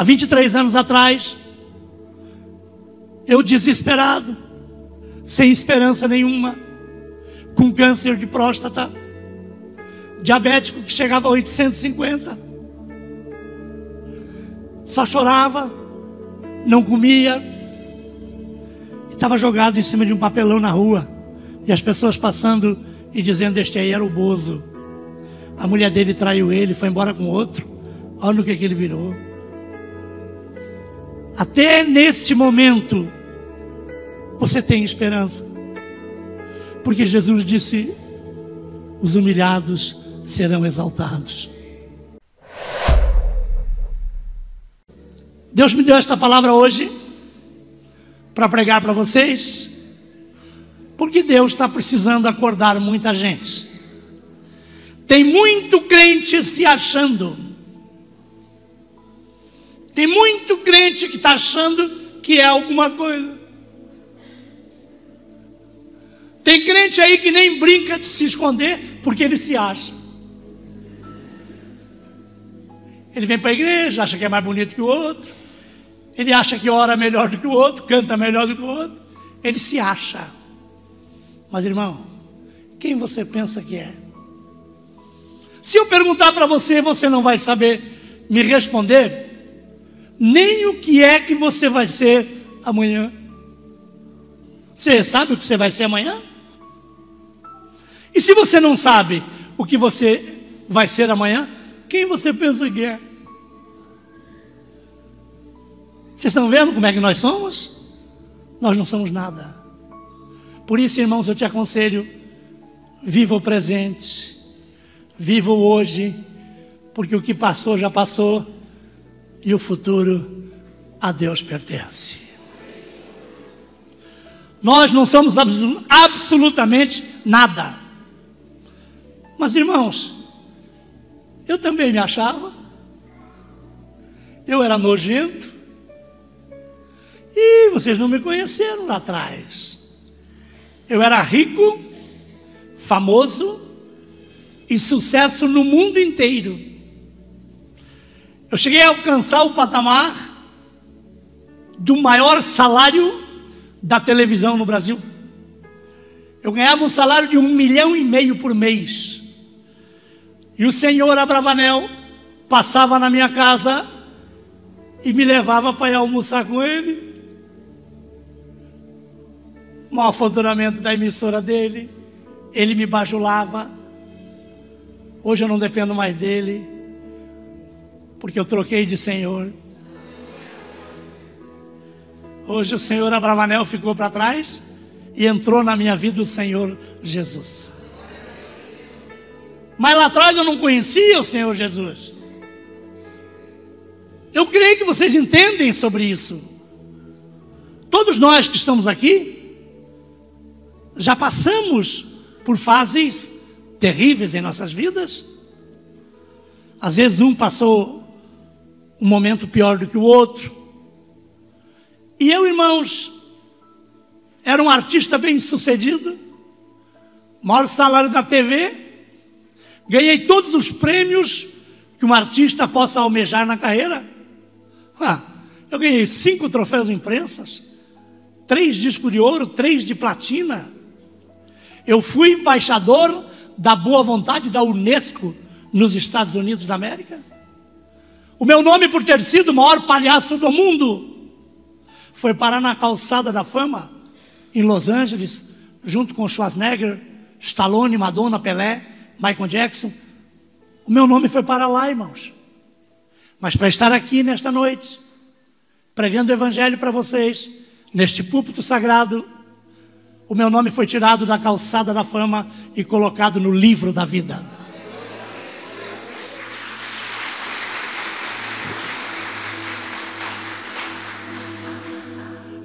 Há 23 anos atrás, eu desesperado, sem esperança nenhuma, com câncer de próstata, diabético que chegava a 850, só chorava, não comia, e estava jogado em cima de um papelão na rua, e as pessoas passando e dizendo: este aí era o Bozo, a mulher dele traiu ele, foi embora com outro, olha no que ele virou. Até neste momento você tem esperança, porque Jesus disse: os humilhados serão exaltados. Deus me deu esta palavra hoje para pregar para vocês, porque Deus está precisando acordar muita gente. Tem muito crente se achando, tem muito crente que está achando que é alguma coisa. Tem crente aí que nem brinca de se esconder porque ele se acha. Ele vem para a igreja, acha que é mais bonito que o outro, ele acha que ora melhor do que o outro, canta melhor do que o outro, ele se acha. Mas irmão, quem você pensa que é? Se eu perguntar para você, você não vai saber me responder nem o que é que você vai ser amanhã. Você sabe o que você vai ser amanhã? E se você não sabe o que você vai ser amanhã, quem você pensa que é? Vocês estão vendo como é que nós somos? Nós não somos nada. Por isso, irmãos, eu te aconselho: viva o presente, viva o hoje, porque o que passou já passou e o futuro a Deus pertence. Nós não somos absolutamente nada. Mas irmãos, eu também me achava, eu era nojento, e vocês não me conheceram lá atrás. Eu era rico, famoso e sucesso no mundo inteiro. Eu cheguei a alcançar o patamar do maior salário da televisão no Brasil. Eu ganhava um salário de 1,5 milhão por mês. E o senhor Abravanel passava na minha casa e me levava para ir almoçar com ele. Mau faturamento da emissora dele, ele me bajulava. Hoje eu não dependo mais dele, porque eu troquei de senhor. Hoje o senhor Abravanel ficou para trás e entrou na minha vida o Senhor Jesus. Mas lá atrás eu não conhecia o Senhor Jesus. Eu creio que vocês entendem sobre isso. Todos nós que estamos aqui já passamos por fases terríveis em nossas vidas. Às vezes um passou um momento pior do que o outro. E eu, irmãos, era um artista bem sucedido, maior salário da TV, ganhei todos os prêmios que um artista possa almejar na carreira. Eu ganhei 5 troféus de imprensa, 3 discos de ouro, 3 de platina. Eu fui embaixador da boa vontade da Unesco nos Estados Unidos da América. O meu nome, por ter sido o maior palhaço do mundo, foi parar na calçada da fama, em Los Angeles, junto com Schwarzenegger, Stallone, Madonna, Pelé, Michael Jackson. O meu nome foi para lá, irmãos. Mas para estar aqui nesta noite, pregando o evangelho para vocês, neste púlpito sagrado, o meu nome foi tirado da calçada da fama e colocado no livro da vida.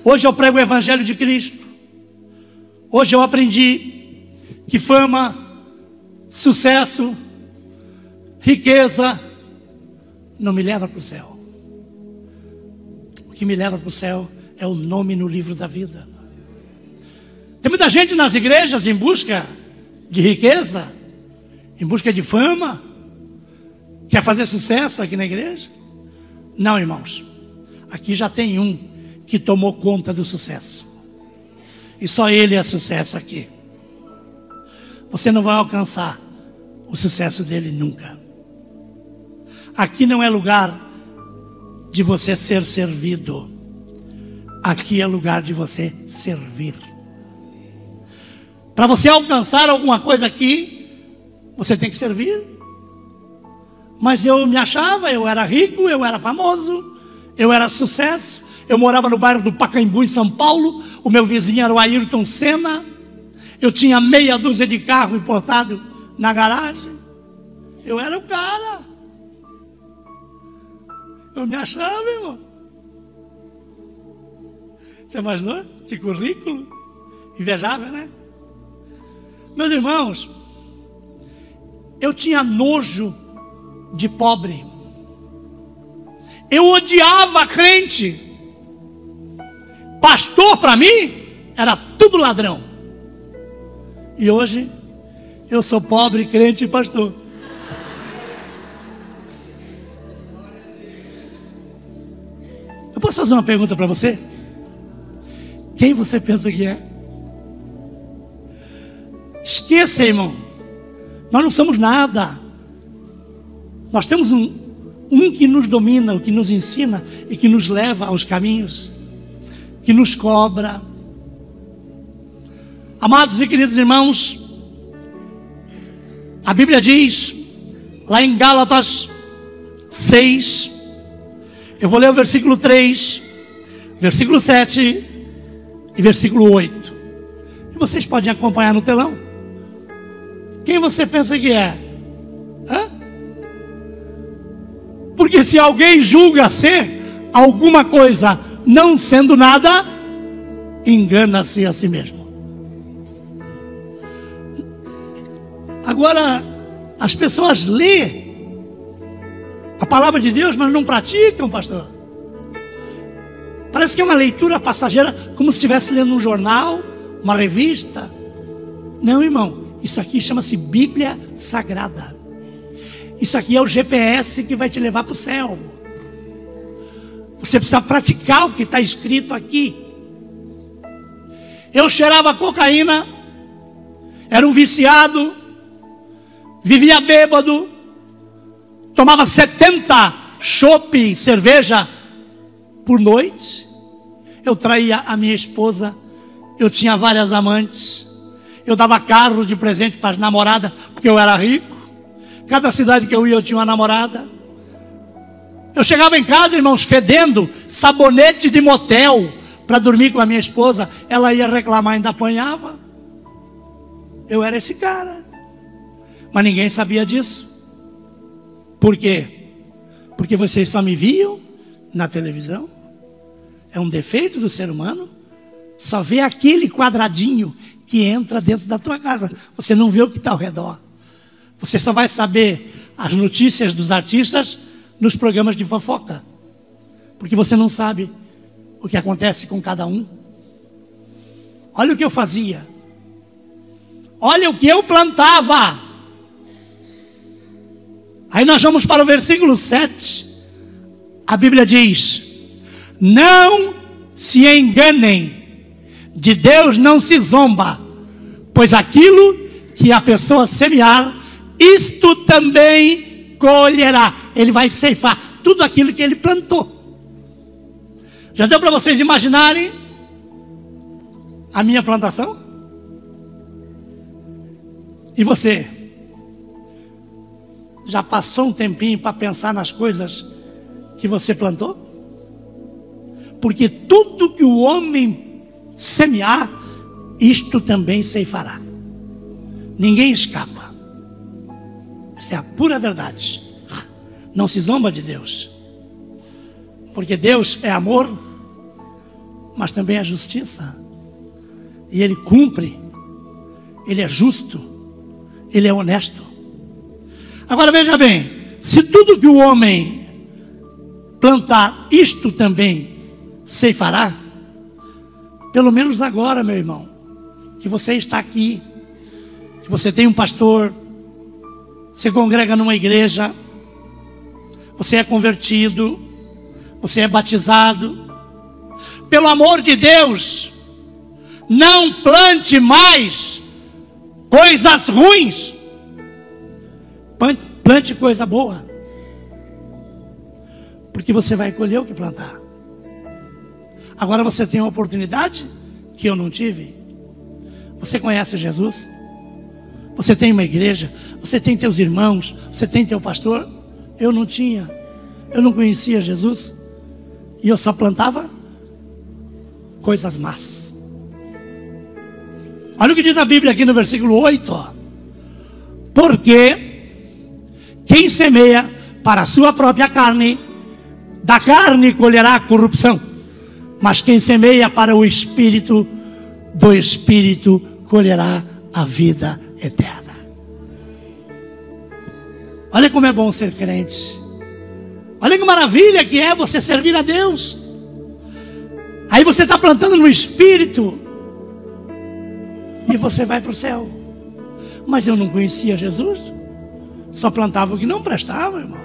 Hoje eu prego o evangelho de Cristo. Hoje eu aprendi que fama, sucesso, riqueza não me leva para o céu. O que me leva para o céu é o nome no livro da vida. Tem muita gente nas igrejas em busca de riqueza, em busca de fama, quer fazer sucesso aqui na igreja. Não, irmãos. Aqui já tem um que tomou conta do sucesso. E só ele é sucesso aqui. Você não vai alcançar o sucesso dele nunca. Aqui não é lugar de você ser servido. Aqui é lugar de você servir. Para você alcançar alguma coisa aqui, você tem que servir. Mas eu me achava, eu era rico, eu era famoso, eu era sucesso. Eu morava no bairro do Pacaembu, em São Paulo. O meu vizinho era o Ayrton Senna. Eu tinha meia dúzia de carro importado na garagem. Eu era o cara. Eu me achava, irmão. Você imaginou? Que currículo invejável, né? Meus irmãos, eu tinha nojo de pobre. Eu odiava crente. Pastor para mim era tudo ladrão. E hoje eu sou pobre, crente e pastor. Eu posso fazer uma pergunta para você? Quem você pensa que é? Esqueça, irmão. Nós não somos nada. Nós temos um que nos domina, que nos ensina e que nos leva aos caminhos, que nos cobra. Amados e queridos irmãos, a Bíblia diz, lá em Gálatas 6, eu vou ler o versículo 3, versículo 7 e versículo 8. E vocês podem acompanhar no telão. Quem você pensa que é? Hã? Porque se alguém julga ser alguma coisa, não sendo nada, engana-se a si mesmo. Agora, as pessoas lêem a palavra de Deus, mas não praticam, pastor. Parece que é uma leitura passageira, como se estivesse lendo um jornal, uma revista. Não, irmão, isso aqui chama-se Bíblia Sagrada. Isso aqui é o GPS que vai te levar para o céu. Você precisa praticar o que está escrito aqui. Eu cheirava cocaína, era um viciado, vivia bêbado, tomava 70 chopp, cerveja por noite. Eu traía a minha esposa, eu tinha várias amantes, eu dava carro de presente para as namoradas, porque eu era rico. Cada cidade que eu ia, eu tinha uma namorada. Eu chegava em casa, irmãos, fedendo sabonete de motel para dormir com a minha esposa. Ela ia reclamar, ainda apanhava. Eu era esse cara. Mas ninguém sabia disso. Por quê? Porque vocês só me viam na televisão. É um defeito do ser humano. Só vê aquele quadradinho que entra dentro da tua casa. Você não vê o que está ao redor. Você só vai saber as notícias dos artistas nos programas de fofoca. Porque você não sabe o que acontece com cada um. Olha o que eu fazia. Olha o que eu plantava. Aí nós vamos para o versículo 7. A Bíblia diz: não se enganem, de Deus não se zomba, pois aquilo que a pessoa semear, isto também colherá. Ele vai ceifar tudo aquilo que ele plantou. Já deu para vocês imaginarem a minha plantação? E você? Já passou um tempinho para pensar nas coisas que você plantou? Porque tudo que o homem semear, isto também ceifará. Ninguém escapa. Essa é a pura verdade. Não se zomba de Deus. Porque Deus é amor, mas também é justiça. E Ele cumpre. Ele é justo. Ele é honesto. Agora veja bem, se tudo que o homem plantar, isto também ceifará, pelo menos agora, meu irmão, que você está aqui, que você tem um pastor, você congrega numa igreja, você é convertido, você é batizado. Pelo amor de Deus, não plante mais coisas ruins. Plante coisa boa, porque você vai colher o que plantar. Agora você tem uma oportunidade que eu não tive. Você conhece Jesus? Você tem uma igreja? Você tem teus irmãos? Você tem teu pastor? Eu não tinha. Eu não conhecia Jesus. E eu só plantava coisas más. Olha o que diz a Bíblia aqui no versículo 8. Ó. Porque quem semeia para a sua própria carne, da carne colherá corrupção. Mas quem semeia para o Espírito, do Espírito colherá a vida eterna. Olha como é bom ser crente. Olha que maravilha que é você servir a Deus. Aí você está plantando no Espírito e você vai para o céu. Mas eu não conhecia Jesus, só plantava o que não prestava, irmão.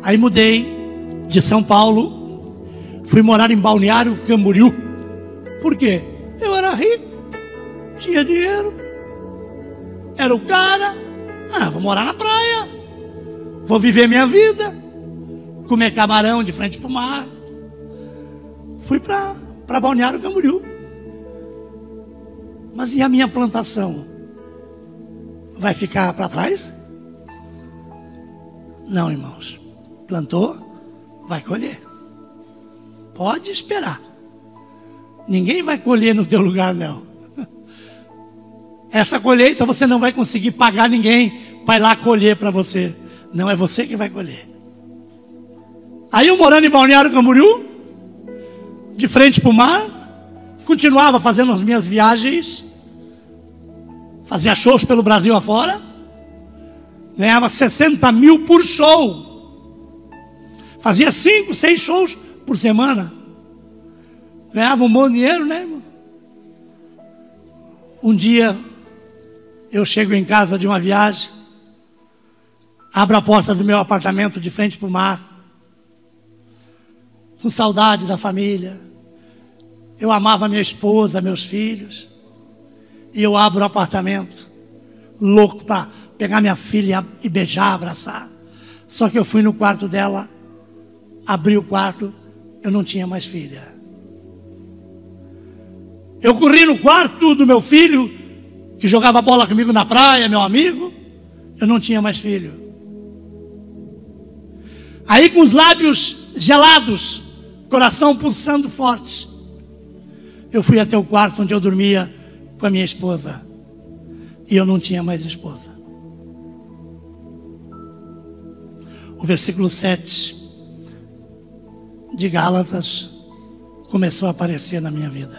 Aí mudei de São Paulo, fui morar em Balneário Camboriú. Por quê? Eu era rico, tinha dinheiro, era o cara. Vou morar na praia, vou viver minha vida, comer camarão de frente para o mar. Fui para Balneário Camboriú. Mas e a minha plantação? Vai ficar para trás? Não, irmãos. Plantou, vai colher. Pode esperar. Ninguém vai colher no teu lugar, não. Essa colheita você não vai conseguir pagar ninguém para ir lá colher para você. Não, é você que vai colher. Aí eu morando em Balneário Camboriú, de frente para o mar, continuava fazendo as minhas viagens, fazia shows pelo Brasil afora, ganhava 60 mil por show. Fazia 5, 6 shows por semana. Ganhava um bom dinheiro, né, irmão? Um dia, eu chego em casa de uma viagem, abro a porta do meu apartamento de frente para o mar, com saudade da família. Eu amava minha esposa, meus filhos. E eu abro o apartamento, louco para pegar minha filha e beijar, abraçar. Só que eu fui no quarto dela, abri o quarto, eu não tinha mais filha. Eu corri no quarto do meu filho, que jogava bola comigo na praia, meu amigo. Eu não tinha mais filho. Aí com os lábios gelados, coração pulsando forte, eu fui até o quarto onde eu dormia com a minha esposa. E eu não tinha mais esposa. O versículo 7 de Gálatas começou a aparecer na minha vida.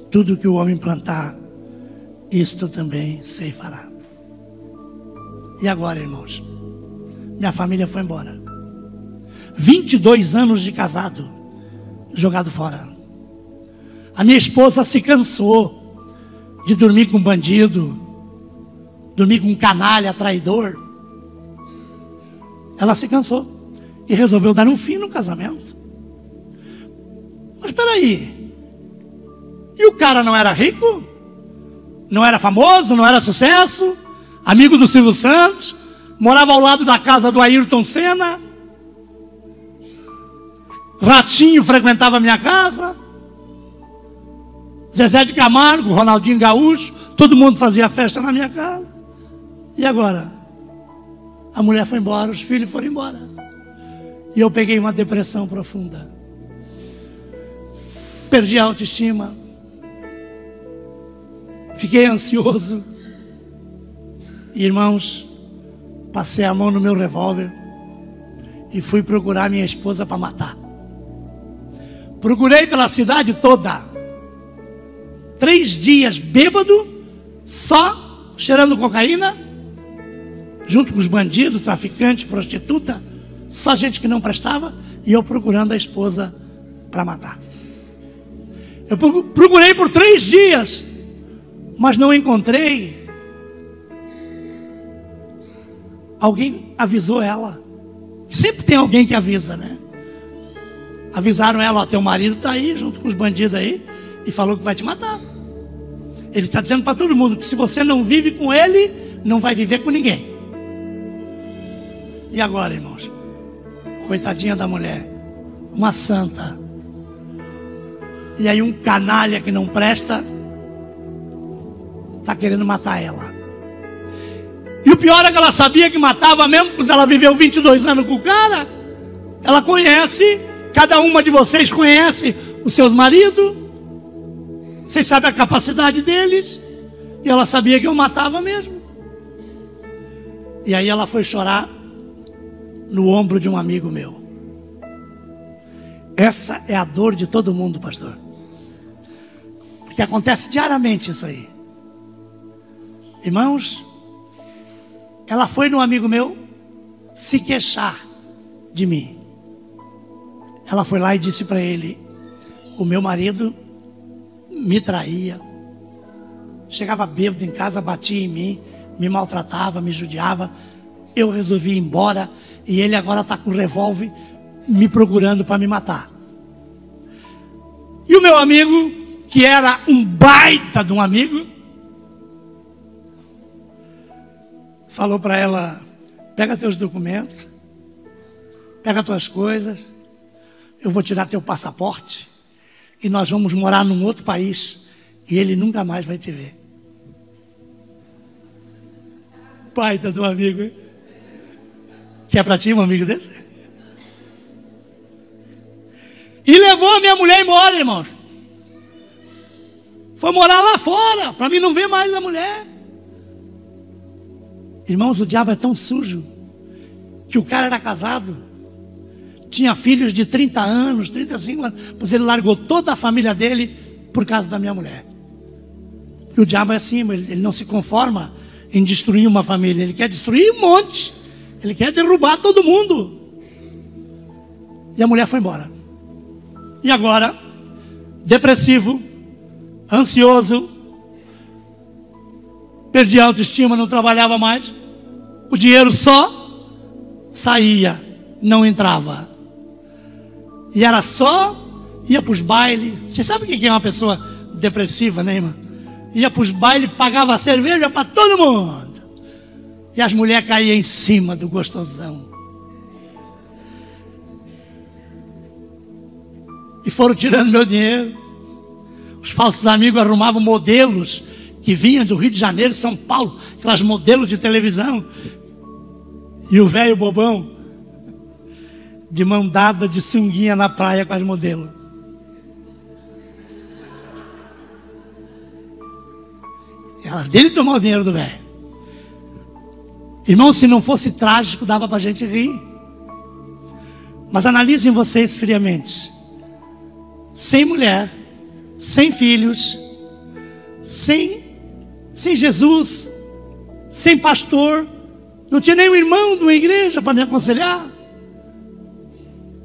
Tudo que o homem plantar, isto também ceifará. E agora, irmãos? Minha família foi embora. 22 anos de casado, jogado fora. A minha esposa se cansou de dormir com bandido, dormir com canalha, traidor. Ela se cansou e resolveu dar um fim no casamento. Mas espera aí. E o cara não era rico? Não era famoso? Não era sucesso? Amigo do Silvio Santos? Morava ao lado da casa do Ayrton Senna? Ratinho frequentava a minha casa? Zezé de Camargo, Ronaldinho Gaúcho, todo mundo fazia festa na minha casa. E agora? A mulher foi embora, os filhos foram embora. E eu peguei uma depressão profunda. Perdi a autoestima. Fiquei ansioso. Irmãos, passei a mão no meu revólver e fui procurar minha esposa para matar. Procurei pela cidade toda. 3 dias bêbado, só cheirando cocaína, junto com os bandidos, traficantes, prostituta, só gente que não prestava, e eu procurando a esposa para matar. Eu procurei por 3 dias, mas não encontrei. Alguém avisou ela. Sempre tem alguém que avisa, né? Avisaram ela, ó, teu marido está aí, junto com os bandidos aí, e falou que vai te matar. Ele está dizendo para todo mundo que se você não vive com ele, não vai viver com ninguém. E agora, irmãos? Coitadinha da mulher, uma santa. E aí um canalha que não presta está querendo matar ela. E o pior é que ela sabia que matava mesmo, pois ela viveu 22 anos com o cara. Ela conhece, cada uma de vocês conhece os seus maridos. Vocês sabem a capacidade deles. E ela sabia que eu matava mesmo. E aí ela foi chorar no ombro de um amigo meu. Essa é a dor de todo mundo, pastor. Porque acontece diariamente isso aí. Irmãos, ela foi num amigo meu se queixar de mim. Ela foi lá e disse para ele: o meu marido me traía, chegava bêbado em casa, batia em mim, me maltratava, me judiava. Eu resolvi ir embora e ele agora está com um revólver me procurando para me matar. E o meu amigo, que era um baita de um amigo, falou para ela: pega teus documentos, pega tuas coisas, eu vou tirar teu passaporte e nós vamos morar num outro país e ele nunca mais vai te ver. Baita de um amigo, hein? Que é para ti um amigo desse? E levou a minha mulher embora, irmãos. Foi morar lá fora, para mim não ver mais a mulher. Irmãos, o diabo é tão sujo que o cara era casado, tinha filhos de 30 anos, 35 anos, pois ele largou toda a família dele por causa da minha mulher. Porque o diabo é assim, ele não se conforma em destruir uma família, ele quer destruir um monte, ele quer derrubar todo mundo. E a mulher foi embora. E agora, depressivo, ansioso, perdi a autoestima, não trabalhava mais, o dinheiro só saía, não entrava. E era só, ia para os bailes. Você sabe o que é uma pessoa depressiva, né, irmã? Ia para os bailes, pagava cerveja para todo mundo. E as mulheres caíam em cima do gostosão. E foram tirando meu dinheiro. Os falsos amigos arrumavam modelos que vinham do Rio de Janeiro, São Paulo, aquelas modelos de televisão. E o velho bobão, de mão dada, de sunguinha na praia com as modelos. Elas dele tomou o dinheiro do velho. Irmão, se não fosse trágico, dava para a gente rir. Mas analisem vocês friamente. Sem mulher, sem filhos, sem Jesus, sem pastor, não tinha nenhum irmão de uma igreja para me aconselhar.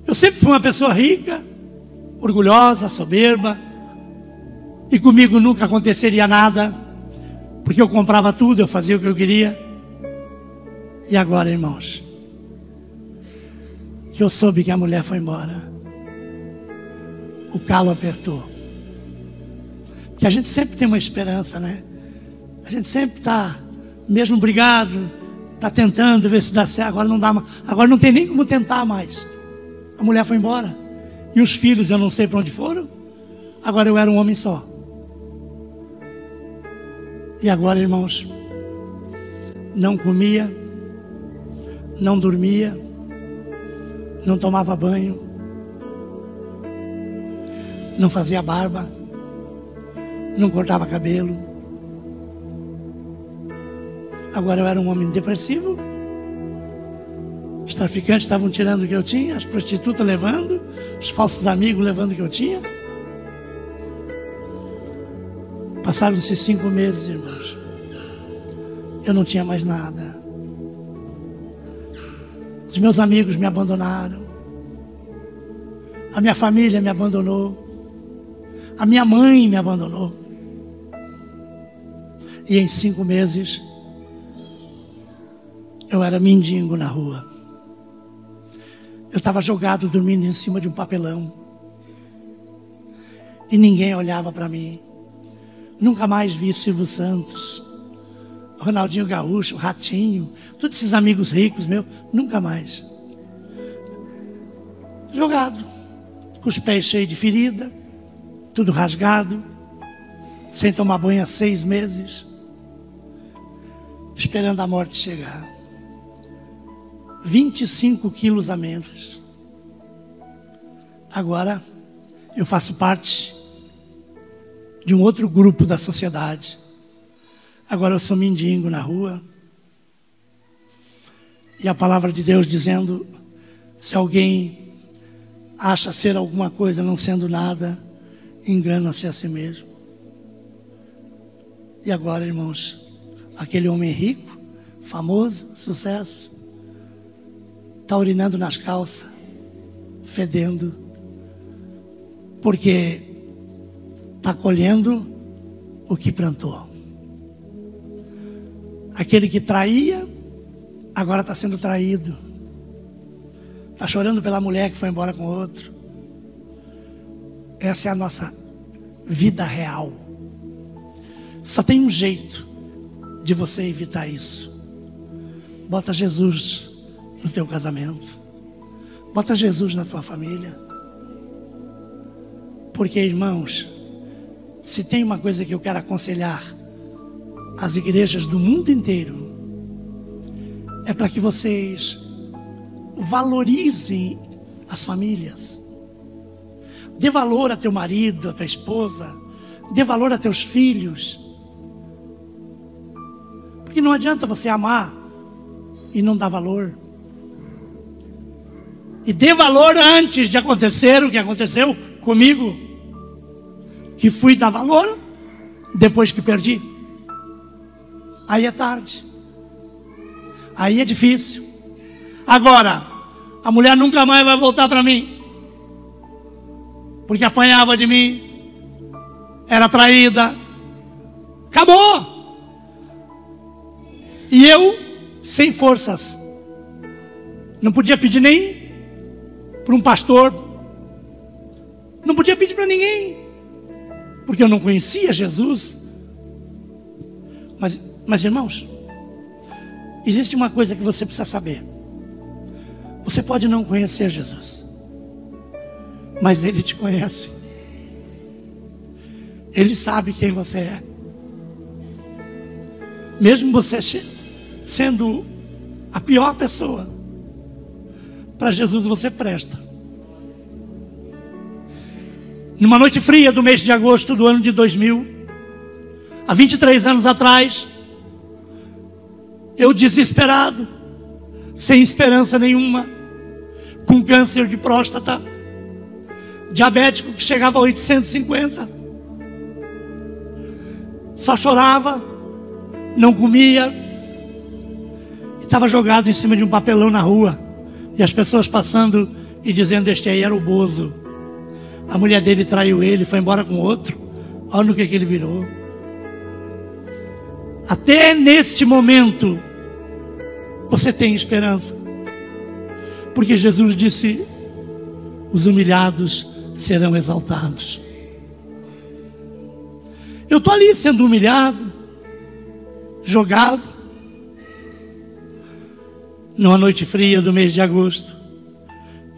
Eu sempre fui uma pessoa rica, orgulhosa, soberba, e comigo nunca aconteceria nada, porque eu comprava tudo, eu fazia o que eu queria. E agora, irmãos, que eu soube que a mulher foi embora, o calo apertou. Porque a gente sempre tem uma esperança, né? A gente sempre está, mesmo brigado, está tentando ver se dá certo. Agora não dá mais, agora não tem nem como tentar mais. A mulher foi embora. E os filhos eu não sei para onde foram. Agora eu era um homem só. E agora, irmãos, não comia, não dormia, não tomava banho, não fazia barba, não cortava cabelo. Agora eu era um homem depressivo. Os traficantes estavam tirando o que eu tinha, as prostitutas levando, os falsos amigos levando o que eu tinha. Passaram-se 5 meses, irmãos. Eu não tinha mais nada. Os meus amigos me abandonaram. A minha família me abandonou. A minha mãe me abandonou. E em 5 meses, eu era mendigo na rua. Eu estava jogado, dormindo em cima de um papelão. E ninguém olhava para mim. Nunca mais vi Silvio Santos, Ronaldinho Gaúcho, Ratinho, todos esses amigos ricos meus. Nunca mais. Jogado, com os pés cheios de ferida, tudo rasgado, sem tomar banho há 6 meses, esperando a morte chegar. 25 quilos a menos. Agora eu faço parte de um outro grupo da sociedade. Agora eu sou mendigo na rua. E a palavra de Deus dizendo: se alguém acha ser alguma coisa não sendo nada, engana-se a si mesmo. E agora, irmãos, aquele homem rico, famoso, sucesso, está urinando nas calças, fedendo, porque está colhendo o que plantou. Aquele que traía, agora está sendo traído. Está chorando pela mulher que foi embora com outro. Essa é a nossa vida real. Só tem um jeito de você evitar isso. Bota Jesus no teu casamento. Bota Jesus na tua família. Porque, irmãos, se tem uma coisa que eu quero aconselhar às igrejas do mundo inteiro, é para que vocês valorizem as famílias. Dê valor a teu marido, a tua esposa. Dê valor a teus filhos. Porque não adianta você amar e não dar valor. E dê valor antes de acontecer o que aconteceu comigo, que fui dar valor depois que perdi. Aí é tarde. Aí é difícil. Agora, a mulher nunca mais vai voltar para mim, porque apanhava de mim, era traída. Acabou. E eu, sem forças, não podia pedir nem para um pastor, não podia pedir para ninguém, porque eu não conhecia Jesus. Mas irmãos, existe uma coisa que você precisa saber. Você pode não conhecer Jesus, mas Ele te conhece. Ele sabe quem você é. Mesmo você sendo a pior pessoa, para Jesus você presta. Numa noite fria do mês de agosto do ano de 2000, há 23 anos atrás, eu desesperado, sem esperança nenhuma, com câncer de próstata, diabético que chegava a 850, só chorava, não comia, estava jogado em cima de um papelão na rua, e as pessoas passando e dizendo: este aí era o Bozo, a mulher dele traiu ele, foi embora com outro, olha no que ele virou. Até neste momento você tem esperança, porque Jesus disse: os humilhados serão exaltados. Eu estou ali sendo humilhado, jogado, numa noite fria do mês de agosto,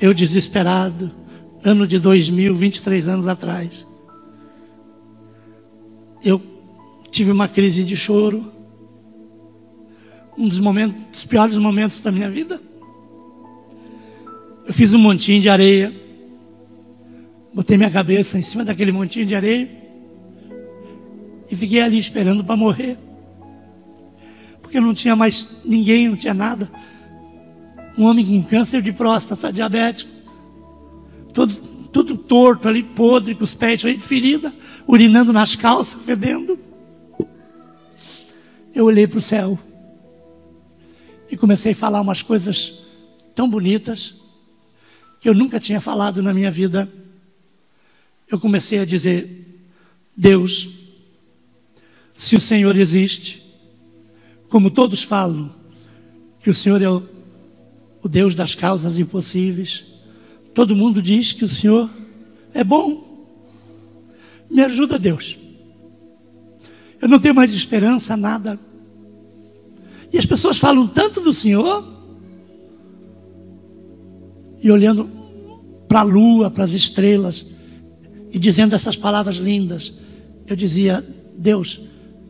eu desesperado, ano de 2000, 23 anos atrás. Eu tive uma crise de choro, um dos piores momentos da minha vida. Eu fiz um montinho de areia, botei minha cabeça em cima daquele montinho de areia e fiquei ali esperando para morrer, porque não tinha mais ninguém, não tinha nada. Um homem com câncer de próstata, diabético, todo torto ali, podre, com os pés cheios de ferida, urinando nas calças, fedendo. Eu olhei para o céu e comecei a falar umas coisas tão bonitas que eu nunca tinha falado na minha vida. Eu comecei a dizer: Deus, se o Senhor existe, como todos falam que o Senhor é o o Deus das causas impossíveis. Todo mundo diz que o Senhor é bom. Me ajuda, Deus. Eu não tenho mais esperança, nada. E as pessoas falam tanto do Senhor, e olhando para a lua, para as estrelas, e dizendo essas palavras lindas, eu dizia: Deus,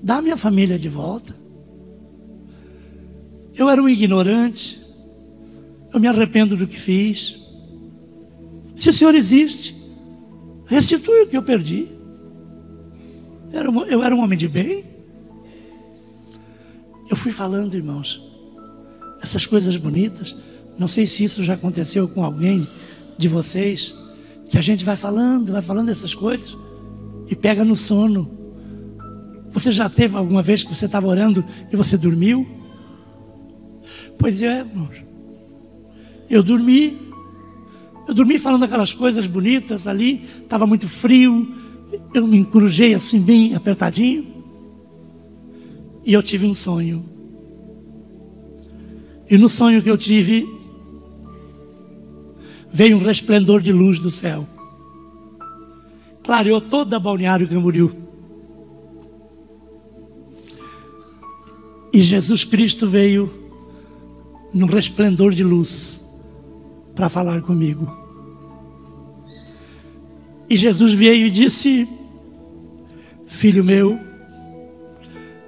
dá minha família de volta. Eu era um ignorante, eu me arrependo do que fiz. Se o Senhor existe, restitui o que eu perdi. Eu era um homem de bem. Eu fui falando, irmãos, essas coisas bonitas. Não sei se isso já aconteceu com alguém de vocês, que a gente vai falando essas coisas e pega no sono. Você já teve alguma vez que você estava orando e você dormiu? Pois é, irmãos. Eu dormi falando aquelas coisas bonitas ali. Estava muito frio, eu me encrujei assim bem apertadinho, e eu tive um sonho. E no sonho que eu tive, veio um resplendor de luz do céu, clareou toda a Balneário Camboriú, e Jesus Cristo veio num resplendor de luz para falar comigo. E Jesus veio e disse: filho meu,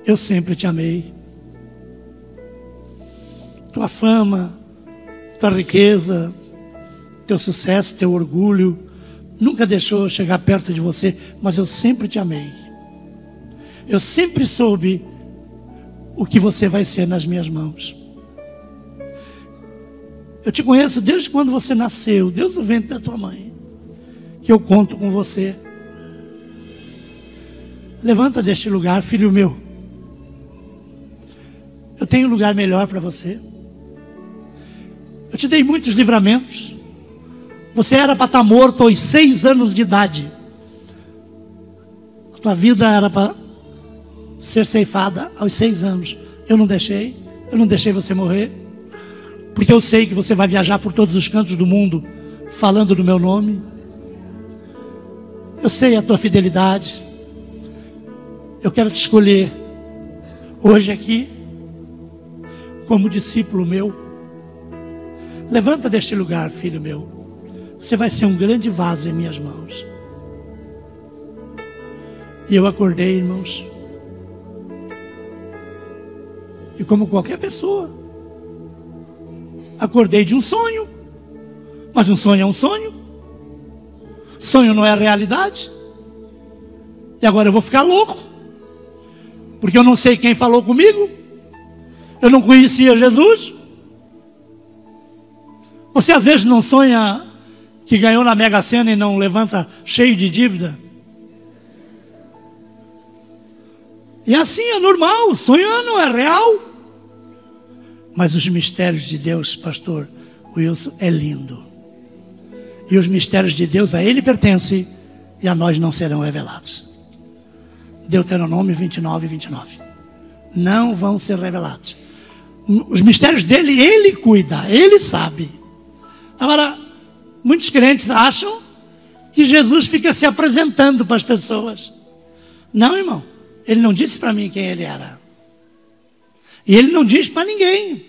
eu sempre te amei. Tua fama, tua riqueza, teu sucesso, teu orgulho nunca deixou eu chegar perto de você, mas eu sempre te amei. Eu sempre soube o que você vai ser nas minhas mãos. Eu te conheço desde quando você nasceu, desde o ventre da tua mãe, que eu conto com você. Levanta deste lugar, filho meu. Eu tenho um lugar melhor para você. Eu te dei muitos livramentos. Você era para estar morto aos 6 anos de idade. A tua vida era para ser ceifada aos 6 anos. Eu não deixei você morrer, porque eu sei que você vai viajar por todos os cantos do mundo falando do meu nome. Eu sei a tua fidelidade. Eu quero te escolher hoje aqui como discípulo meu. Levanta deste lugar, filho meu. Você vai ser um grande vaso em minhas mãos. E eu acordei, irmãos, e como qualquer pessoa, acordei de um sonho. Mas um sonho é um sonho. Sonho não é a realidade. E agora eu vou ficar louco, porque eu não sei quem falou comigo. Eu não conhecia Jesus. Você às vezes não sonha que ganhou na Mega Sena e não levanta cheio de dívida? E assim é normal, o sonho não é real. Mas os mistérios de Deus, pastor Wilson, é lindo. E os mistérios de Deus a Ele pertencem e a nós não serão revelados. Deuteronômio 29, 29. Não vão ser revelados. Os mistérios dele, Ele cuida, Ele sabe. Agora, muitos crentes acham que Jesus fica se apresentando para as pessoas. Não, irmão. Ele não disse para mim quem Ele era. E Ele não diz para ninguém.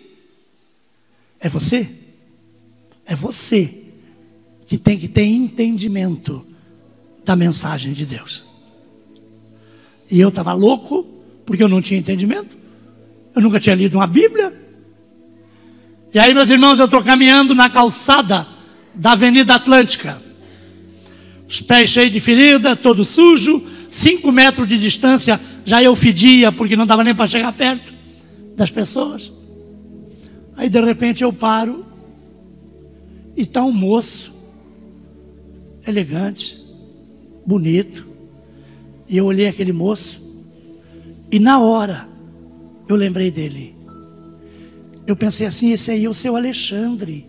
É você. É você que tem que ter entendimento da mensagem de Deus. E eu estava louco, porque eu não tinha entendimento. Eu nunca tinha lido uma Bíblia. E aí, meus irmãos, eu estou caminhando na calçada da Avenida Atlântica. Os pés cheios de ferida, todo sujo. 5 metros de distância, já eu fedia, porque não dava nem para chegar perto das pessoas. Aí, de repente, eu paro. E está um moço, elegante, bonito. E eu olhei aquele moço. E na hora, eu lembrei dele. Eu pensei assim: esse aí é o seu Alexandre.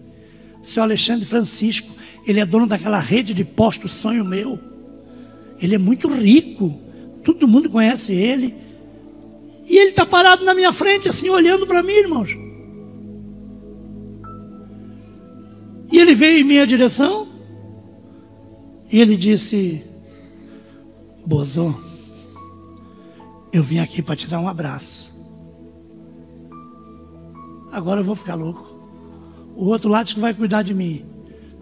Seu Alexandre Francisco. Ele é dono daquela rede de postos Sonho Meu. Ele é muito rico. Todo mundo conhece ele. E ele está parado na minha frente, assim, olhando para mim, irmãos. E ele veio em minha direção e ele disse: Bozo, eu vim aqui para te dar um abraço. Agora eu vou ficar louco. O outro lado que vai cuidar de mim.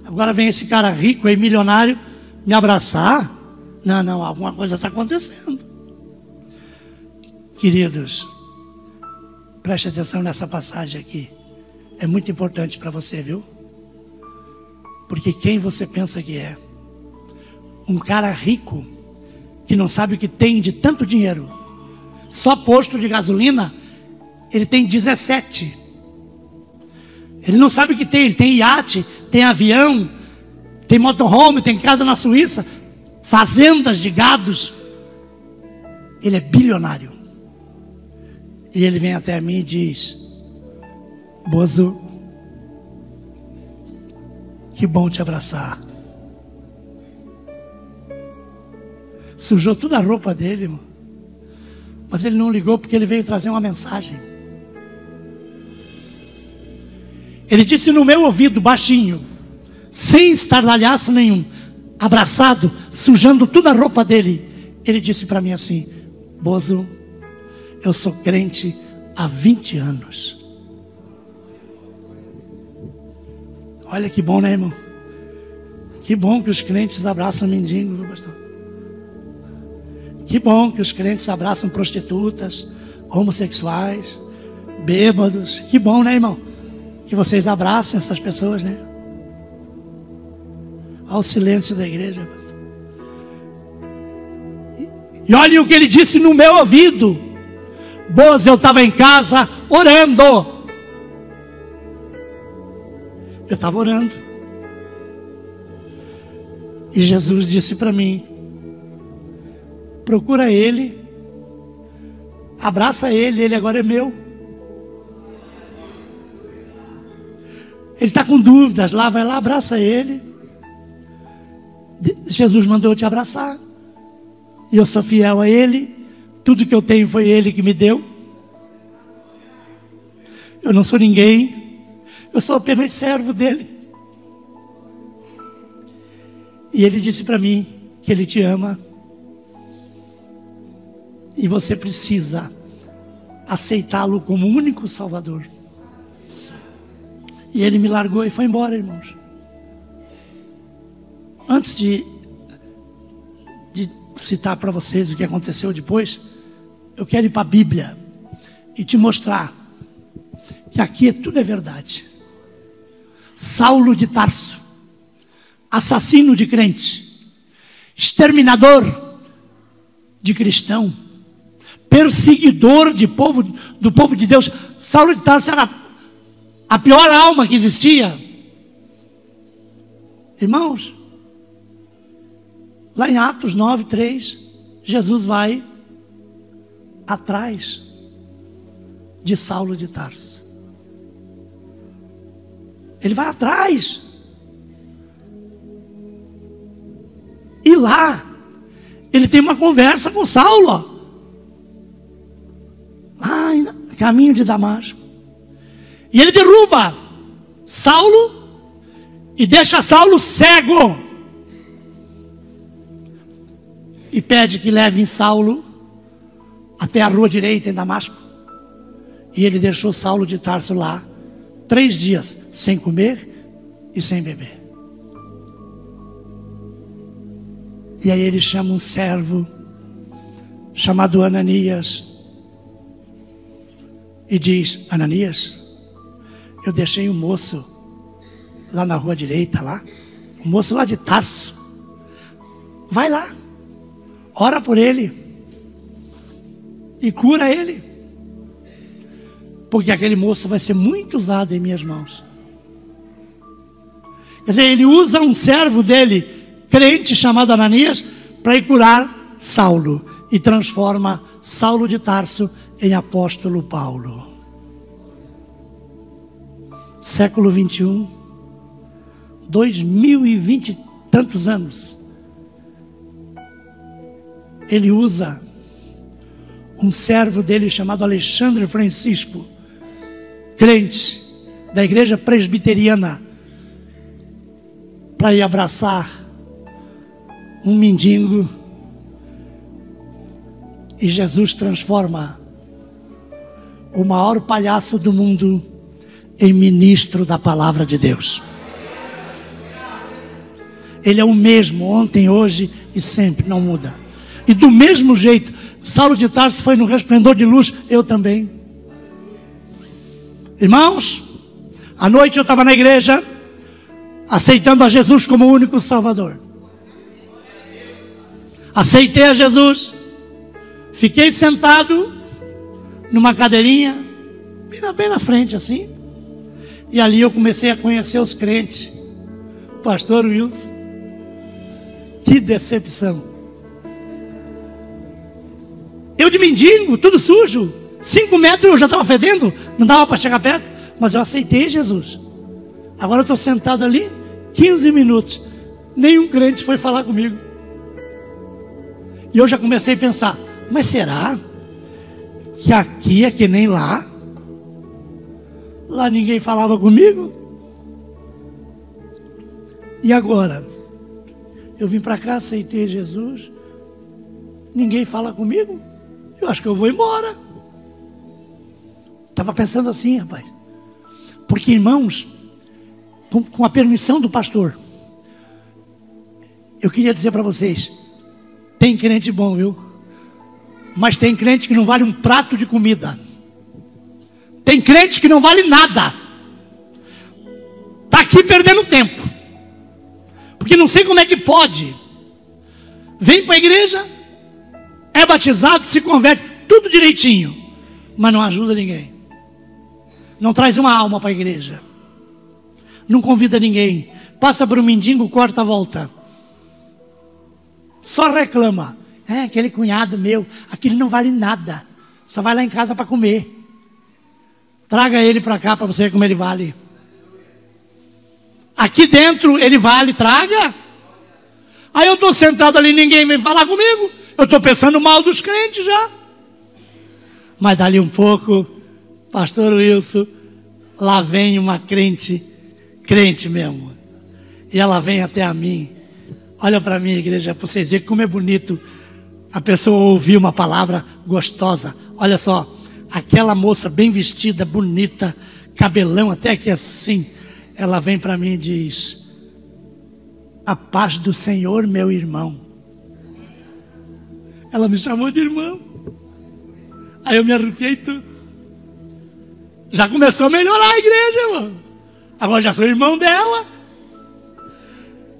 Agora vem esse cara rico aí, milionário, me abraçar? Não, alguma coisa está acontecendo. Queridos, preste atenção nessa passagem aqui. É muito importante para você, viu? Porque quem você pensa que é? Um cara rico, que não sabe o que tem de tanto dinheiro. Só posto de gasolina, ele tem 17. Ele não sabe o que tem. Ele tem iate, tem avião, tem motorhome, tem casa na Suíça, fazendas de gados. Ele é bilionário. E ele vem até mim e diz: Bozo, que bom te abraçar. Sujou toda a roupa dele, irmão. Mas ele não ligou porque ele veio trazer uma mensagem. Ele disse no meu ouvido, baixinho, sem estardalhaço nenhum, abraçado, sujando toda a roupa dele. Ele disse para mim assim: Bozo, eu sou crente há 20 anos. Olha que bom, né, irmão? Que bom que os crentes abraçam mendigos, viu, pastor? Que bom que os crentes abraçam prostitutas, homossexuais, bêbados. Que bom, né, irmão? Que vocês abraçam essas pessoas, né? Ao silêncio da igreja, pastor. E olhem o que ele disse no meu ouvido. Bozo, eu estava em casa orando. Eu estava orando. E Jesus disse para mim: procura ele, abraça ele, ele agora é meu. Ele está com dúvidas, lá, vai lá, abraça ele. Jesus mandou eu te abraçar. E eu sou fiel a ele. Tudo que eu tenho foi ele que me deu. Eu não sou ninguém. Eu sou apenas servo dele. E ele disse para mim que ele te ama. E você precisa aceitá-lo como único Salvador. E ele me largou e foi embora, irmãos. Antes de citar para vocês o que aconteceu depois, eu quero ir para a Bíblia e te mostrar que aqui tudo é verdade. Saulo de Tarso, assassino de crente, exterminador de cristão, perseguidor do povo de Deus. Saulo de Tarso era a pior alma que existia. Irmãos, lá em Atos 9:3, Jesus vai atrás de Saulo de Tarso. Ele vai atrás. E lá, ele tem uma conversa com Saulo, ó. Lá no caminho de Damasco. E ele derruba Saulo e deixa Saulo cego. E pede que levem Saulo até a rua direita em Damasco. E ele deixou Saulo de Tarso lá 3 dias, sem comer e sem beber. E aí ele chama um servo chamado Ananias e diz: Ananias, eu deixei um moço lá na rua direita, lá, um moço lá de Tarso. Vai lá, ora por ele e cura ele, porque aquele moço vai ser muito usado em minhas mãos. Quer dizer, ele usa um servo dele, crente, chamado Ananias, para ir curar Saulo, e transforma Saulo de Tarso em apóstolo Paulo. Século 21, 2020 e tantos anos, ele usa um servo dele chamado Alexandre Francisco, crente da igreja presbiteriana, para ir abraçar um mendigo. E Jesus transforma o maior palhaço do mundo em ministro da palavra de Deus. Ele é o mesmo ontem, hoje e sempre, não muda. E do mesmo jeito, Saulo de Tarso foi no resplendor de luz, eu também. Irmãos, à noite eu estava na igreja, aceitando a Jesus como o único Salvador. Aceitei a Jesus, fiquei sentado numa cadeirinha, bem na frente assim, e ali eu comecei a conhecer os crentes. Pastor Wilson, que decepção. Eu de mendigo, tudo sujo, 5 metros eu já estava fedendo, não dava para chegar perto, mas eu aceitei Jesus. Agora eu estou sentado ali, 15 minutos, nenhum crente foi falar comigo. E eu já comecei a pensar, mas será que aqui é que nem lá? Lá ninguém falava comigo. E agora? Eu vim para cá, aceitei Jesus, ninguém fala comigo, eu acho que eu vou embora. Estava pensando assim, rapaz. Porque, irmãos, com a permissão do pastor, eu queria dizer para vocês, tem crente bom, viu? Mas tem crente que não vale um prato de comida. Tem crente que não vale nada. Está aqui perdendo tempo. Porque não sei como é que pode. Vem para a igreja, é batizado, se converte, tudo direitinho, mas não ajuda ninguém. Não traz uma alma para a igreja. Não convida ninguém. Passa por um mendigo, corta a volta. Só reclama. É, aquele cunhado meu, aquele não vale nada. Só vai lá em casa para comer. Traga ele para cá para você ver como ele vale. Aqui dentro ele vale, traga. Aí eu estou sentado ali, ninguém vem falar comigo. Eu estou pensando mal dos crentes já. Mas dali um pouco, pastor Wilson, lá vem uma crente mesmo. E ela vem até a mim. Olha para mim, igreja, para vocês verem como é bonito a pessoa ouvir uma palavra gostosa. Olha só, aquela moça bem vestida, bonita, cabelão até que assim, ela vem para mim e diz: a paz do Senhor, meu irmão. Ela me chamou de irmão. Aí eu me arrepiei tudo. Já começou a melhorar a igreja, irmão. Agora já sou irmão dela.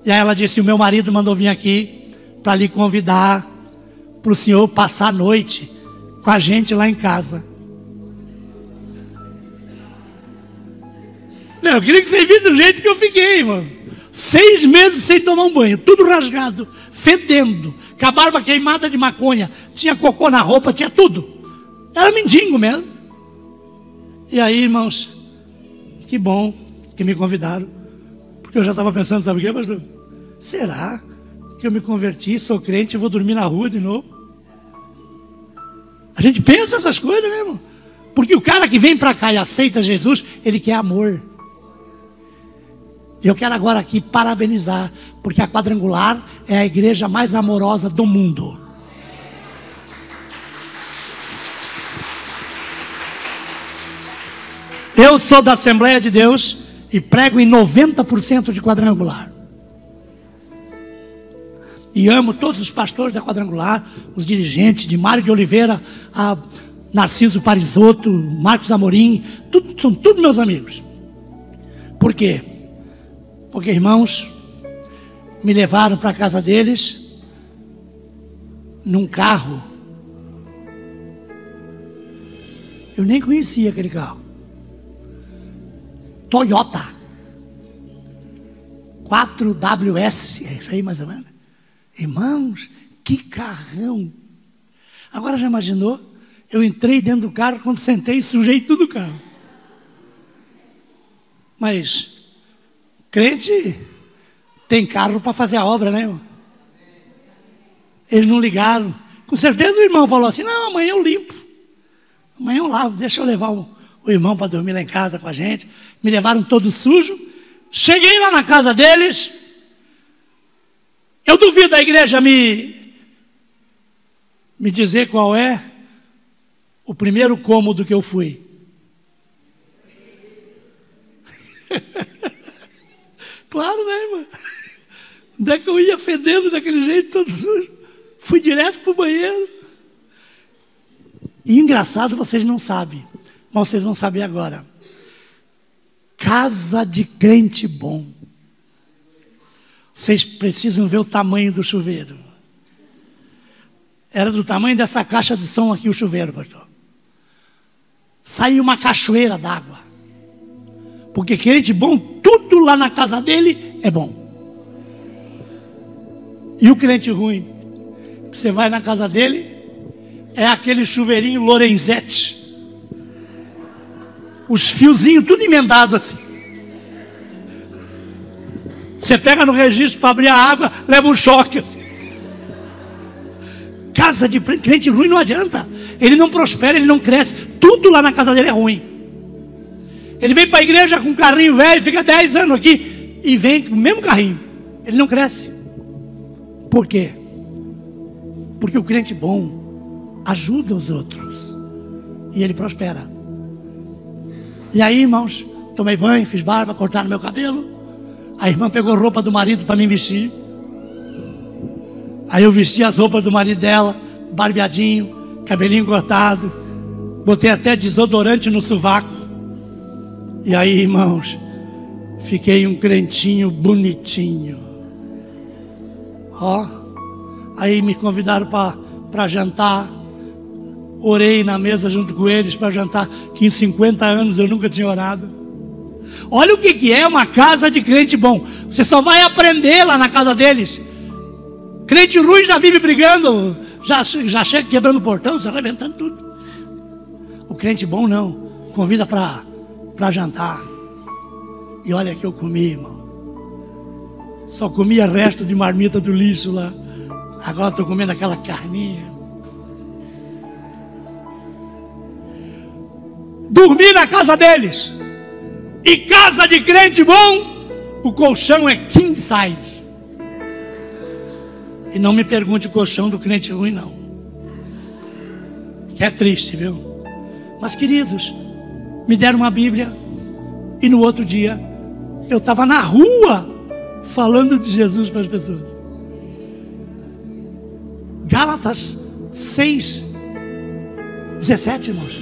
E aí ela disse: o meu marido mandou vir aqui para lhe convidar para o senhor passar a noite com a gente lá em casa. Não, eu queria que você visse o jeito que eu fiquei, irmão. 6 meses sem tomar um banho, tudo rasgado, fedendo, com a barba queimada de maconha, tinha cocô na roupa, tinha tudo. Era mendigo mesmo. E aí, irmãos, que bom que me convidaram, porque eu já estava pensando, sabe o que, pastor? Será que eu me converti, sou crente e vou dormir na rua de novo? A gente pensa essas coisas mesmo. Porque o cara que vem para cá e aceita Jesus, ele quer amor. Eu quero agora aqui parabenizar, porque a Quadrangular é a igreja mais amorosa do mundo. Eu sou da Assembleia de Deus e prego em 90% de Quadrangular. E amo todos os pastores da Quadrangular, os dirigentes, de Mário de Oliveira a Narciso Parisotto, Marcos Amorim, são todos meus amigos. Por quê? Porque, irmãos, me levaram para a casa deles num carro. Eu nem conhecia aquele carro. Toyota 4WS, é isso aí mais ou menos. Irmãos, que carrão. Agora já imaginou? Eu entrei dentro do carro, quando sentei, sujei tudo o carro. Mas crente tem carro para fazer a obra, né, irmão? Eles não ligaram. Com certeza o irmão falou assim: não, amanhã eu limpo. Amanhã eu lavo, deixa eu levar o irmão para dormir lá em casa com a gente. Me levaram todo sujo. Cheguei lá na casa deles, Eu duvido a igreja me dizer qual é o primeiro cômodo que eu fui. Claro, né, irmã? Onde é que eu ia fedendo daquele jeito, todo sujo? Fui direto para o banheiro. E engraçado, vocês não sabem, mas vocês vão saber agora. Casa de crente bom. Vocês precisam ver o tamanho do chuveiro. Era do tamanho dessa caixa de som aqui o chuveiro, pastor. Saiu uma cachoeira d'água. Porque crente bom, tudo lá na casa dele é bom. E o crente ruim, que você vai na casa dele, é aquele chuveirinho Lorenzetti. Os fiozinhos tudo emendado assim. Você pega no registro para abrir a água, leva um choque assim. Casa de crente ruim não adianta. Ele não prospera, ele não cresce. Tudo lá na casa dele é ruim. Ele vem para a igreja com um carrinho velho, fica 10 anos aqui e vem com o mesmo carrinho. Ele não cresce. Por quê? Porque o crente bom ajuda os outros e ele prospera. E aí, irmãos, tomei banho, fiz barba, cortaram meu cabelo. A irmã pegou roupa do marido para me vestir. Aí eu vesti as roupas do marido dela, barbeadinho, cabelinho cortado, botei até desodorante no sovaco. E aí, irmãos, fiquei um crentinho bonitinho. Ó, aí me convidaram para jantar. Orei na mesa junto com eles para jantar, que em 50 anos eu nunca tinha orado. Olha o que é uma casa de crente bom. Você só vai aprender lá na casa deles. Crente ruim já vive brigando, já chega quebrando o portão, se arrebentando tudo. O crente bom não, convida para jantar. E olha que eu comi, irmão. Só comia resto de marmita do lixo lá. Agora estou comendo aquela carninha. Dormi na casa deles. E casa de crente bom, o colchão é king size. E não me pergunte o colchão do crente ruim, não. Que é triste, viu? Mas, queridos, me deram uma Bíblia. E no outro dia, eu estava na rua falando de Jesus para as pessoas. Gálatas 6, 17, irmãos.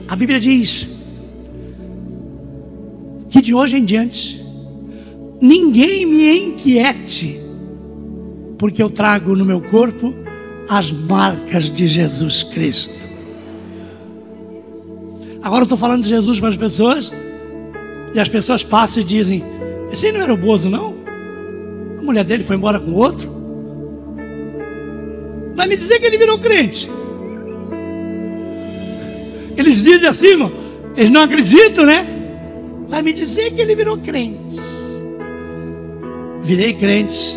A Bíblia diz que de hoje em diante ninguém me inquiete, porque eu trago no meu corpo as marcas de Jesus Cristo. Agora eu estou falando de Jesus para as pessoas, e as pessoas passam e dizem: esse aí não era o Bozo, não? A mulher dele foi embora com outro. Vai me dizer que ele virou crente? Eles dizem assim, irmão, eles não acreditam, né? Vai me dizer que ele virou crente. Virei crente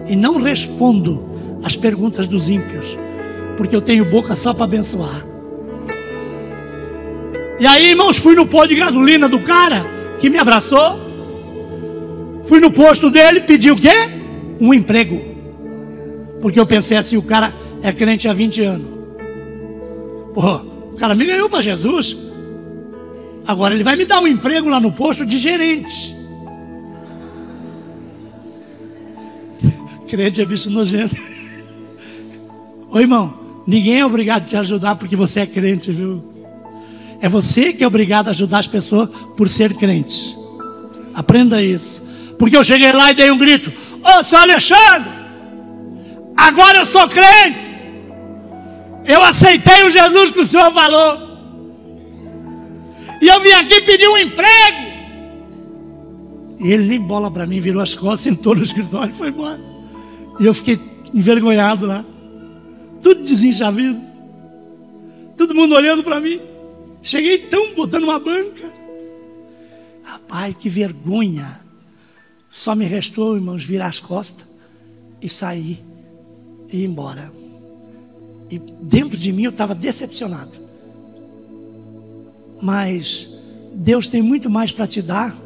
e não respondo as perguntas dos ímpios, porque eu tenho boca só para abençoar. E aí, irmãos, fui no pó de gasolina do cara que me abraçou. Fui no posto dele, pedi o quê? Um emprego. Porque eu pensei assim, o cara é crente há 20 anos. Pô, o cara me ganhou para Jesus. Agora ele vai me dar um emprego lá no posto de gerente. Crente é bicho nojento. Ô irmão, ninguém é obrigado a te ajudar porque você é crente, viu? É você que é obrigado a ajudar as pessoas por ser crente. Aprenda isso. Porque eu cheguei lá e dei um grito: ô, seu Alexandre, agora eu sou crente. Eu aceitei o Jesus que o senhor falou. E eu vim aqui pedir um emprego. E ele nem bola para mim, virou as costas, sentou no escritório e foi embora. E eu fiquei envergonhado lá. Tudo desenchavido. Todo mundo olhando para mim. Cheguei tão botando uma banca. Rapaz, que vergonha. Só me restou, irmãos, virar as costas e sair e ir embora. E dentro de mim eu estava decepcionado. Mas Deus tem muito mais para te dar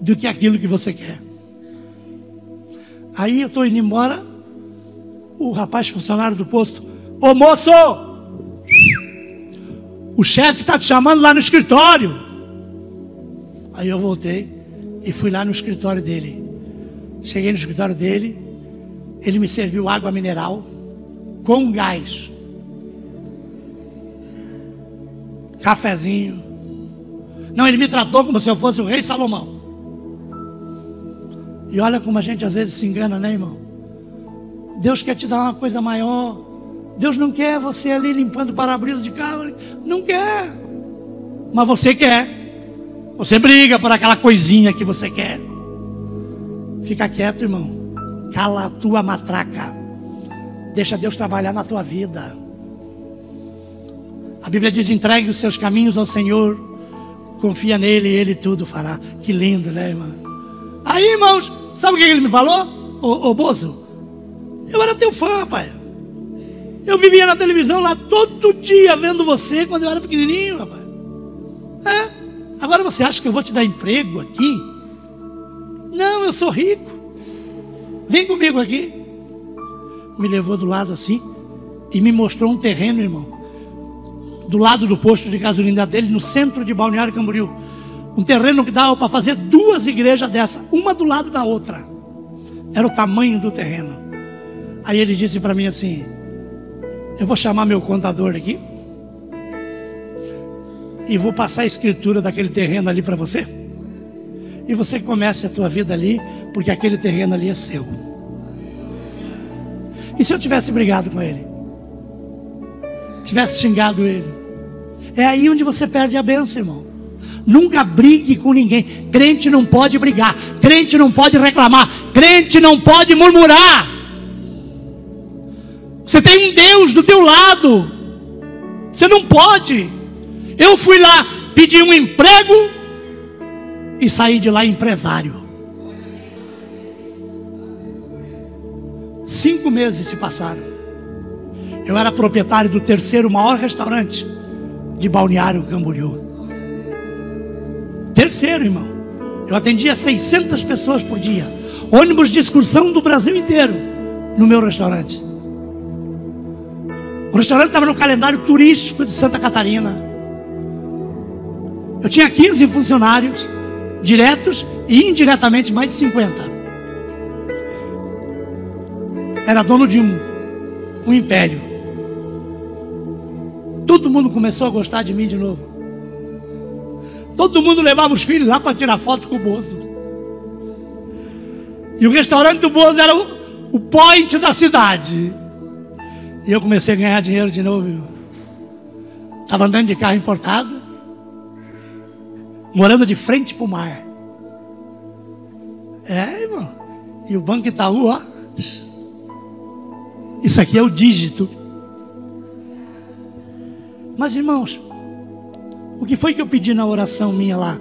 do que aquilo que você quer. Aí eu estou indo embora, o rapaz funcionário do posto: ô moço, o chefe está te chamando lá no escritório. Aí eu voltei e fui lá no escritório dele. Cheguei no escritório dele, ele me serviu água mineral com gás, cafezinho. Não, ele me tratou como se eu fosse o rei Salomão. E olha como a gente às vezes se engana, né, irmão? Deus quer te dar uma coisa maior. Deus não quer você ali limpando o para-brisa de carro. Não quer. Mas você quer. Você briga por aquela coisinha que você quer. Fica quieto, irmão. Cala a tua matraca. Deixa Deus trabalhar na tua vida. A Bíblia diz: entregue os seus caminhos ao Senhor, confia nele e ele tudo fará. Que lindo, né, irmão? Aí, irmãos, sabe o que ele me falou? Ô Bozo, eu era teu fã, rapaz. Eu vivia na televisão lá todo dia vendo você quando eu era pequenininho, rapaz. Agora você acha que eu vou te dar emprego aqui? Não, eu sou rico. Vem comigo aqui. Me levou do lado assim e me mostrou um terreno, irmão, do lado do posto de gasolina dele, no centro de Balneário Camboriú. Um terreno que dava para fazer 2 igrejas dessa, uma do lado da outra. Era o tamanho do terreno. Aí ele disse para mim assim: eu vou chamar meu contador aqui e vou passar a escritura daquele terreno ali para você. E você comece a tua vida ali, porque aquele terreno ali é seu. E se eu tivesse brigado com ele? Tivesse xingado ele? É aí onde você perde a bênção, irmão. Nunca brigue com ninguém. Crente não pode brigar. Crente não pode reclamar. Crente não pode murmurar. Você tem um Deus do teu lado. Você não pode. Eu fui lá, pedi um emprego e saí de lá empresário. 5 meses se passaram. Eu era proprietário do 3º maior restaurante de Balneário Camboriú. 3º, irmão. Eu atendia 600 pessoas por dia. Ônibus de excursão do Brasil inteiro no meu restaurante. O restaurante estava no calendário turístico de Santa Catarina. Eu tinha 15 funcionários, diretos e indiretamente mais de 50. Era dono de um império. Todo mundo começou a gostar de mim de novo. Todo mundo levava os filhos lá para tirar foto com o Bozo. E o restaurante do Bozo era o point da cidade. E eu comecei a ganhar dinheiro de novo, irmão. Estava andando de carro importado, morando de frente para o mar. Irmão. E o Banco Itaú, ó. Isso aqui é o dígito. Mas, irmãos, o que foi que eu pedi na oração minha lá,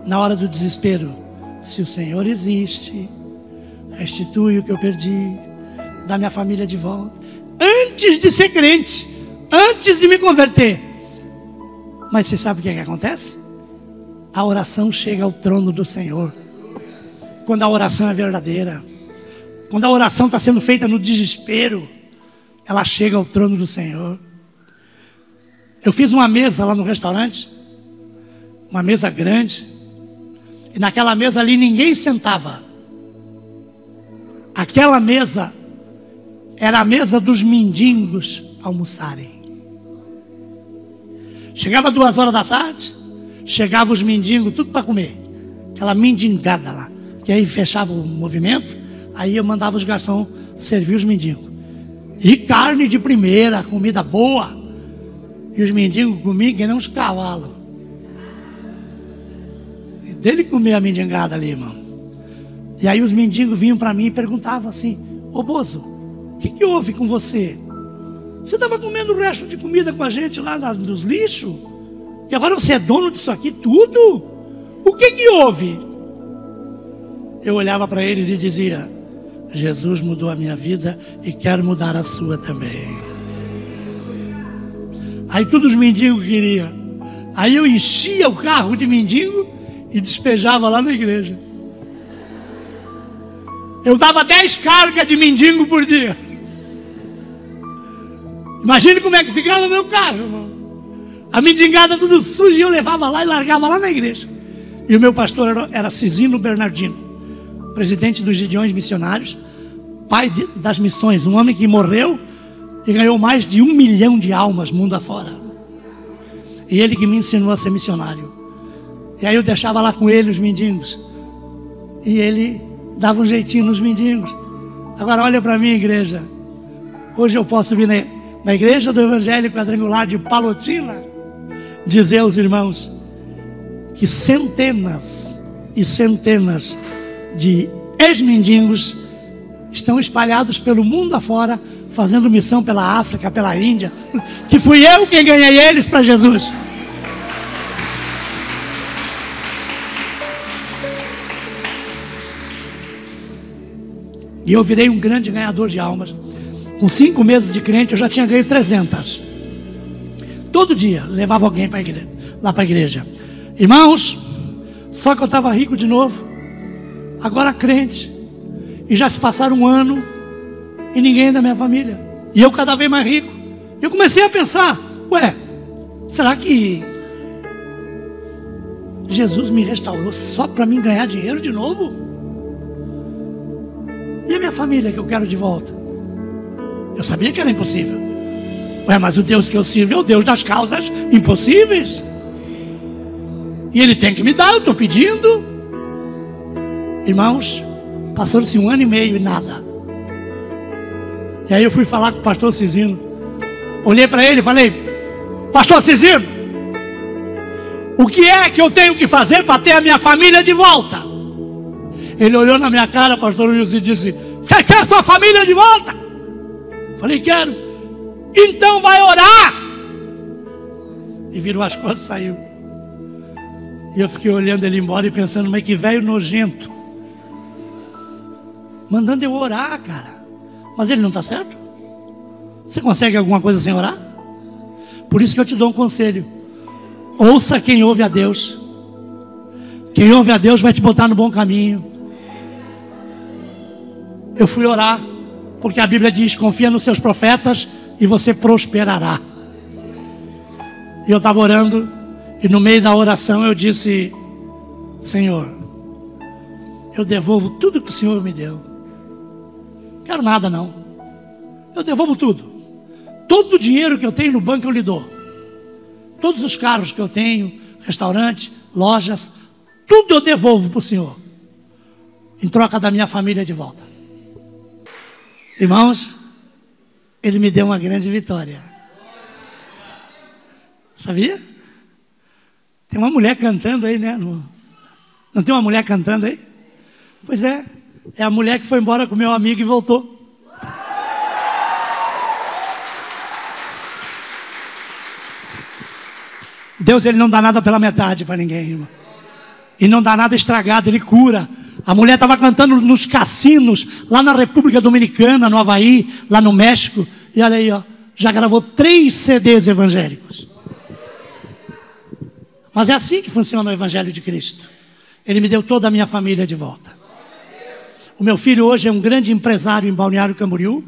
na hora do desespero? Se o Senhor existe, restitui o que eu perdi, dá minha família de volta. Antes de ser crente, antes de me converter. Mas você sabe o que é que acontece? A oração chega ao trono do Senhor. Quando a oração é verdadeira, quando a oração está sendo feita no desespero, ela chega ao trono do Senhor. Eu fiz uma mesa lá no restaurante, uma mesa grande, e naquela mesa ali ninguém sentava. Aquela mesa era a mesa dos mendigos almoçarem. Chegava 2 horas da tarde, chegavam os mendigos, tudo para comer. Aquela mendigada lá, que aí fechava o movimento, aí eu mandava os garçons servir os mendigos. E carne de primeira, comida boa. E os mendigos comiam que nem uns cavalos. E dele comer a mendigada ali, irmão. E aí os mendigos vinham para mim e perguntavam assim: ô Bozo, o que houve com você? Você estava comendo o resto de comida com a gente lá nos lixos? E agora você é dono disso aqui tudo? O que houve? Eu olhava para eles e dizia: Jesus mudou a minha vida e quero mudar a sua também. Aí todos os mendigos queriam. Aí eu enchia o carro de mendigo e despejava lá na igreja. Eu dava 10 cargas de mendigo por dia. Imagine como é que ficava o meu carro, irmão. A mendigada tudo suja e eu levava lá e largava lá na igreja. E o meu pastor era Cisino Bernardino, presidente dos Gideões Missionários, pai das missões, um homem que morreu e ganhou mais de 1 milhão de almas mundo afora. E ele que me ensinou a ser missionário. E aí eu deixava lá com ele os mendigos. E ele dava um jeitinho nos mendigos. Agora olha para mim, igreja. Hoje eu posso vir na igreja do Evangelho Quadrangular de Palotina dizer aos irmãos que centenas e centenas de ex-mendigos estão espalhados pelo mundo afora, fazendo missão pela África, pela Índia, que fui eu quem ganhei eles para Jesus. E eu virei um grande ganhador de almas. Com 5 meses de crente, eu já tinha ganho 300. Todo dia, levava alguém lá para a igreja. Irmãos, só que eu estava rico de novo. Agora crente. E já se passaram 1 ano. E ninguém da minha família. E eu cada vez mais rico. Eu comecei a pensar, ué, será que Jesus me restaurou só para mim ganhar dinheiro de novo? E a minha família que eu quero de volta? Eu sabia que era impossível. Ué, mas o Deus que eu sirvo é o Deus das causas impossíveis. E Ele tem que me dar, eu estou pedindo. Irmãos, passou-se 1 ano e meio e nada. E aí eu fui falar com o pastor Cisino. Olhei para ele e falei, pastor Cisino, o que é que eu tenho que fazer para ter a minha família de volta? Ele olhou na minha cara, pastor Wilson, e disse, você quer a tua família de volta? Falei, quero. Então vai orar. E virou as costas e saiu. E eu fiquei olhando ele embora e pensando, mas que velho nojento. Mandando eu orar, cara. Mas ele não está certo? Você consegue alguma coisa sem orar? Por isso que eu te dou um conselho. Ouça quem ouve a Deus. Quem ouve a Deus vai te botar no bom caminho. Eu fui orar, porque a Bíblia diz, confia nos seus profetas e você prosperará. E eu estava orando, e no meio da oração eu disse, Senhor, eu devolvo tudo que o Senhor me deu. Não quero nada não. Eu devolvo tudo. Todo o dinheiro que eu tenho no banco eu lhe dou. Todos os carros que eu tenho, restaurantes, lojas, tudo eu devolvo para o Senhor, em troca da minha família de volta. Irmãos, Ele me deu uma grande vitória. Sabia? Tem uma mulher cantando aí, né? Não tem uma mulher cantando aí? Pois é, é a mulher que foi embora com meu amigo e voltou. Deus, Ele não dá nada pela metade para ninguém, irmão. E não dá nada estragado, Ele cura. A mulher estava cantando nos cassinos, lá na República Dominicana, no Havaí, lá no México. E olha aí, ó, já gravou 3 CDs evangélicos. Mas é assim que funciona o Evangelho de Cristo. Ele me deu toda a minha família de volta. O meu filho hoje é um grande empresário em Balneário Camboriú.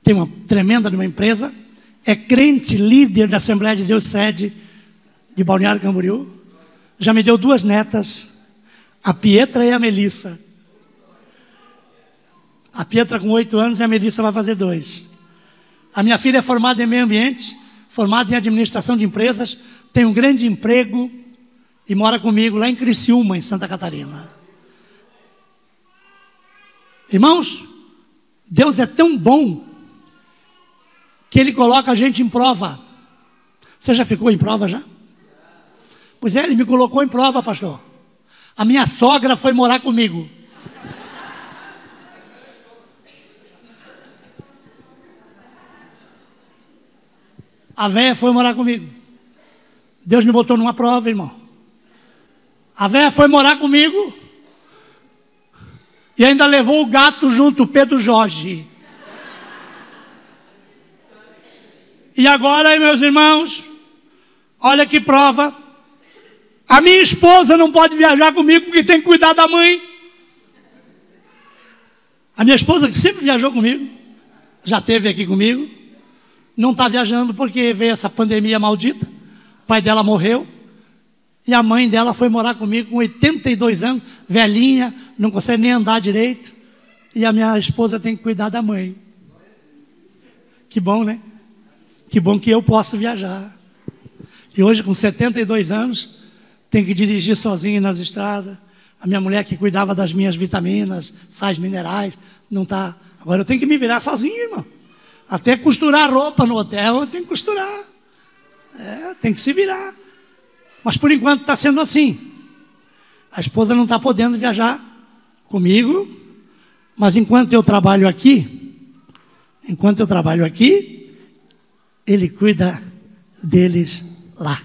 Tem uma tremenda de uma empresa. É crente, líder da Assembleia de Deus sede de Balneário Camboriú. Já me deu 2 netas. A Pietra e a Melissa. A Pietra com 8 anos e a Melissa vai fazer 2. A minha filha é formada em meio ambiente, formada em administração de empresas, tem um grande emprego e mora comigo lá em Criciúma, em Santa Catarina. Irmãos, Deus é tão bom que Ele coloca a gente em prova. Você já ficou em prova já? Pois é, Ele me colocou em prova, pastor. A minha sogra foi morar comigo. A véia foi morar comigo. Deus me botou numa prova, irmão. A véia foi morar comigo. E ainda levou o gato junto, o Pedro Jorge. E agora, meus irmãos, olha que prova. A minha esposa não pode viajar comigo porque tem que cuidar da mãe. A minha esposa, que sempre viajou comigo, já esteve aqui comigo, não está viajando porque veio essa pandemia maldita. O pai dela morreu e a mãe dela foi morar comigo com 82 anos, velhinha, não consegue nem andar direito. E a minha esposa tem que cuidar da mãe. Que bom, né? Que bom que eu posso viajar. E hoje, com 72 anos, tenho que dirigir sozinho nas estradas. A minha mulher que cuidava das minhas vitaminas, sais minerais, não está. Agora eu tenho que me virar sozinho, irmão. Até costurar roupa no hotel, eu tenho que costurar. Tem que se virar. Mas por enquanto está sendo assim. A esposa não está podendo viajar comigo, mas enquanto eu trabalho aqui, ele cuida deles lá.